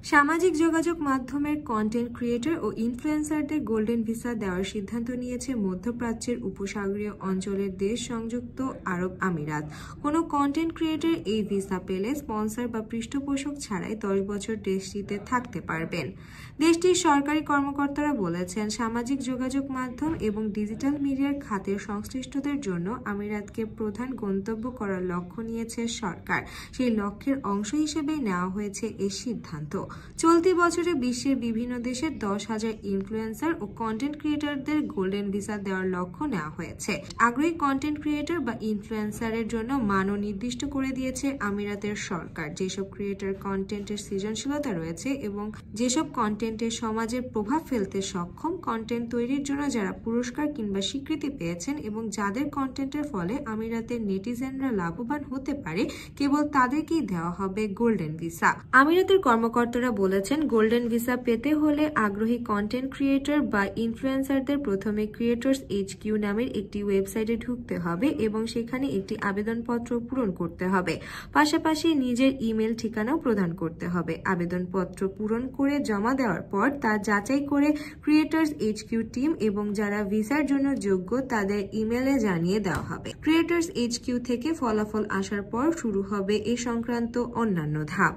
সামাজিক যোগাযোগ মাধ্যমের কন্টেন্ট ক্রিয়েটর ও ইনফ্লুয়েন্সারদের গোল্ডেন ভিসা দেওয়ার সিদ্ধান্ত নিয়েছে মধ্যপ্রাচ্যের উপসাগরীয় অঞ্চলের দেশ সংযুক্ত আরব আমিরাত। কোনো কন্টেন্ট ক্রিয়েটর এই ভিসা পেলে স্পন্সর বা পৃষ্ঠপোষক ছাড়াই 10 বছর দেশটিতে থাকতে পারবেন। দেশটির সরকারি কর্মকর্তারা বলেছেন, সামাজিক যোগাযোগ মাধ্যম এবং ডিজিটাল মিডিয়ার খাতের সংশ্লিষ্টদের জন্য আমিরাতকে প্রধান গন্তব্য করার লক্ষ্য নিয়েছে সরকার। সেই লক্ষ্যের অংশ হিসেবেই নেওয়া হয়েছে এই সিদ্ধান্ত। চলতি বছরে বিশ্বের বিভিন্ন দেশের 10,000 ইনফ্লুয়েন্সার ও কন্টেন্ট ক্রিয়েটরদের গোল্ডেন ভিসা দেওয়ার লক্ষ্য নেওয়া হয়েছে। আগ্রহী কন্টেন্ট ক্রিয়েটর বা ইনফ্লুয়েন্সারের জন্য মানও নির্দিষ্ট করে দিয়েছে আমিরাতের সরকার। যেসব ক্রিয়েটর কন্টেন্টের সৃজনশীলতা রয়েছে এবং যেসব কন্টেন্টের সমাজের প্রভাব ফেলতে সক্ষম, কন্টেন্ট তৈরির জন্য যারা পুরস্কার কিংবা স্বীকৃতি পেয়েছেন এবং যাদের কন্টেন্টের ফলে আমিরাতের নেটিজেনরা লাভবান হতে পারে, কেবল তাদেরকেই দেওয়া হবে গোল্ডেন ভিসা। আমিরাতের কর্মকর্তারা বলেছেন, গোল্ডেন ভিসা পেতে হলে আগ্রহী কন্টেন্ট ক্রিয়েটর বা ইনফ্লুয়েন্সারদের প্রথমে ক্রিয়েটর্স HQ নামের একটি ওয়েবসাইটে ঢুকতে হবে এবং সেখানে একটি আবেদনপত্র পূরণ করতে হবে। পাশাপাশি নিজের ইমেল ঠিকানাও প্রদান করতে হবে। আবেদনপত্র পূরণ করে জমা দেওয়ার পর তা যাচাই করে ক্রিয়েটর্স HQ টিম এবং যারা ভিসার জন্য যোগ্য তাদের ইমেলে জানিয়ে দেওয়া হবে। ক্রিয়েটর্স HQ থেকে ফলাফল আসার পর শুরু হবে এ সংক্রান্ত অন্যান্য ধাপ।